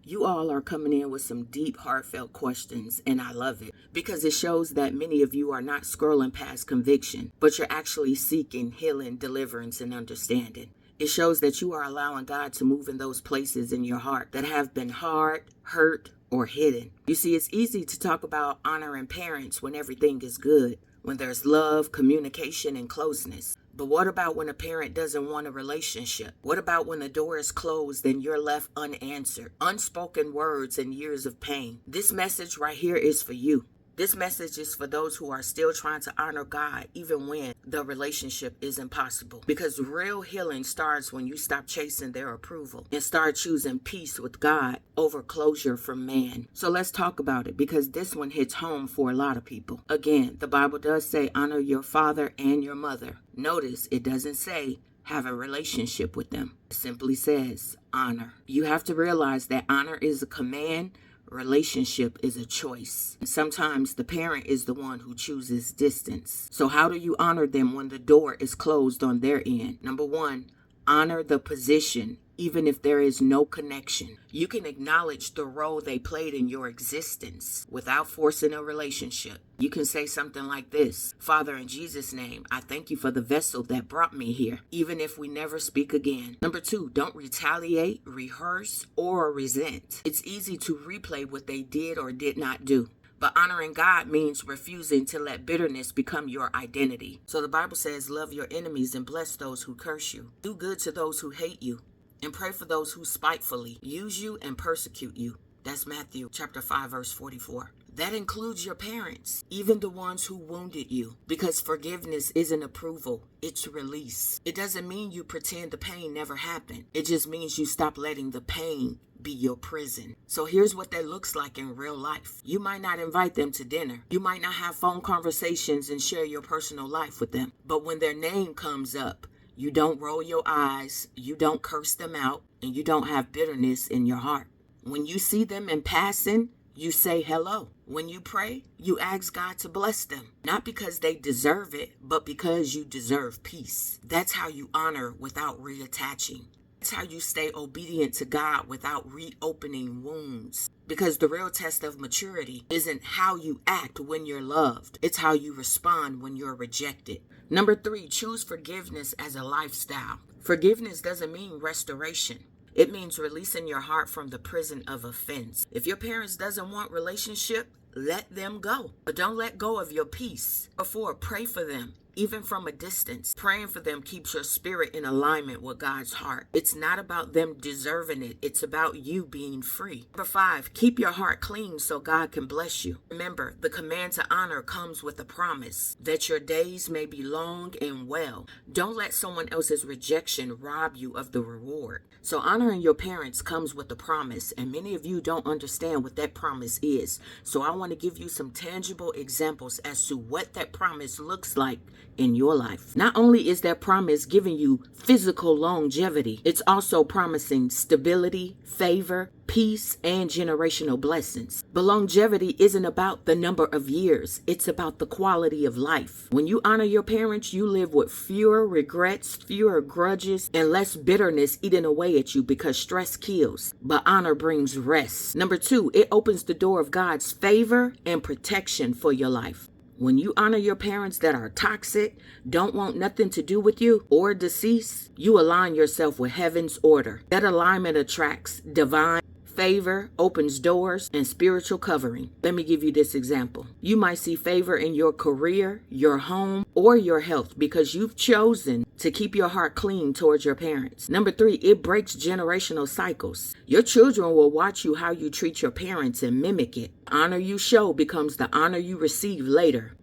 You all are coming in with some deep, heartfelt questions, and I love it because it shows that many of you are not scrolling past conviction, but you're actually seeking healing, deliverance, and understanding. It shows that you are allowing God to move in those places in your heart that have been hard, hurt, or hidden. You see, it's easy to talk about honoring parents when everything is good, when there's love, communication, and closeness. But what about when a parent doesn't want a relationship? What about when the door is closed and you're left unanswered? Unspoken words and years of pain. This message right here is for you. This message is for those who are still trying to honor God even when the relationship is impossible. Because real healing starts when you stop chasing their approval and start choosing peace with God over closure from man. So let's talk about it because this one hits home for a lot of people. Again, the Bible does say honor your father and your mother. Notice it doesn't say have a relationship with them. It simply says honor. You have to realize that honor is a command. Relationship is a choice. And sometimes the parent is the one who chooses distance. So how do you honor them when the door is closed on their end? Number one, honor the position, even if there is no connection. You can acknowledge the role they played in your existence without forcing a relationship. You can say something like this: Father, in Jesus' name, I thank you for the vessel that brought me here, even if we never speak again. Number two, don't retaliate, rehearse, or resent. It's easy to replay what they did or did not do. But honoring God means refusing to let bitterness become your identity. So the Bible says, love your enemies and bless those who curse you. Do good to those who hate you and pray for those who spitefully use you and persecute you. That's Matthew chapter 5, verse 44. That includes your parents, even the ones who wounded you, because forgiveness isn't approval, it's release. It doesn't mean you pretend the pain never happened. It just means you stop letting the pain be your prison. So here's what that looks like in real life. You might not invite them to dinner. You might not have phone conversations and share your personal life with them. But when their name comes up, you don't roll your eyes, you don't curse them out, and you don't have bitterness in your heart. When you see them in passing, you say hello. When you pray, you ask God to bless them. Not because they deserve it, but because you deserve peace. That's how you honor without reattaching. That's how you stay obedient to God without reopening wounds. Because the real test of maturity isn't how you act when you're loved. It's how you respond when you're rejected. Number three, choose forgiveness as a lifestyle. Forgiveness doesn't mean restoration. It means releasing your heart from the prison of offense. If your parents doesn't want relationship, let them go. But don't let go of your peace. Before, pray for them. Even from a distance, praying for them keeps your spirit in alignment with God's heart. It's not about them deserving it. It's about you being free. Number five, keep your heart clean so God can bless you. Remember, the command to honor comes with a promise that your days may be long and well. Don't let someone else's rejection rob you of the reward. So honoring your parents comes with a promise, and many of you don't understand what that promise is. So I want to give you some tangible examples as to what that promise looks like in your life. Not only is that promise giving you physical longevity, it's also promising stability, favor, peace, and generational blessings. But longevity isn't about the number of years. It's about the quality of life. When you honor your parents, you live with fewer regrets, fewer grudges, and less bitterness eating away at you because stress kills. But honor brings rest. Number two, it opens the door of God's favor and protection for your life. When you honor your parents that are toxic, don't want nothing to do with you, or deceased, you align yourself with heaven's order. That alignment attracts divine favor, opens doors, and spiritual covering. Let me give you this example. You might see favor in your career, your home, or your health because you've chosen to keep your heart clean towards your parents. Number three, it breaks generational cycles. Your children will watch you how you treat your parents and mimic it. Honor you show becomes the honor you receive later.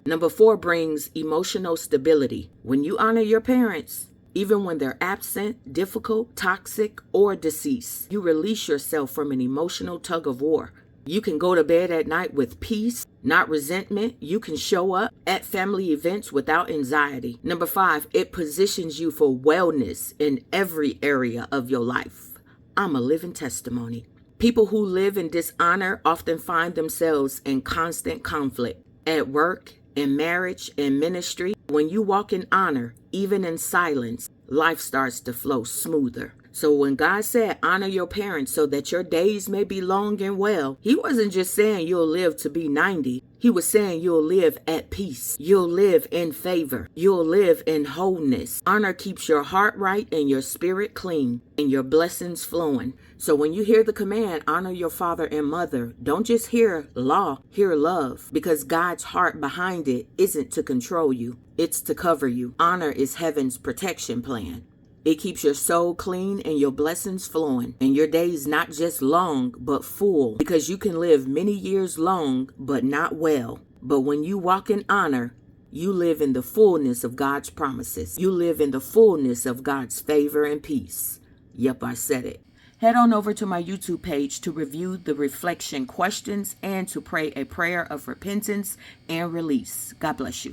Number four brings emotional stability. When you honor your parents, even when they're absent, difficult, toxic, or deceased, you release yourself from an emotional tug of war. You can go to bed at night with peace, not resentment. You can show up at family events without anxiety. Number five, it positions you for wellness in every area of your life. I'm a living testimony. People who live in dishonor often find themselves in constant conflict at work, in marriage, in ministry. When you walk in honor, even in silence, life starts to flow smoother. So when God said, honor your parents so that your days may be long and well, he wasn't just saying you'll live to be 90. He was saying you'll live at peace. You'll live in favor. You'll live in wholeness. Honor keeps your heart right and your spirit clean and your blessings flowing. So when you hear the command, honor your father and mother, don't just hear law, hear love, because God's heart behind it isn't to control you. It's to cover you. Honor is heaven's protection plan. It keeps your soul clean and your blessings flowing, and your days not just long, but full, because you can live many years long, but not well. But when you walk in honor, you live in the fullness of God's promises. You live in the fullness of God's favor and peace. Yep, I said it. Head on over to my YouTube page to review the reflection questions and to pray a prayer of repentance and release. God bless you.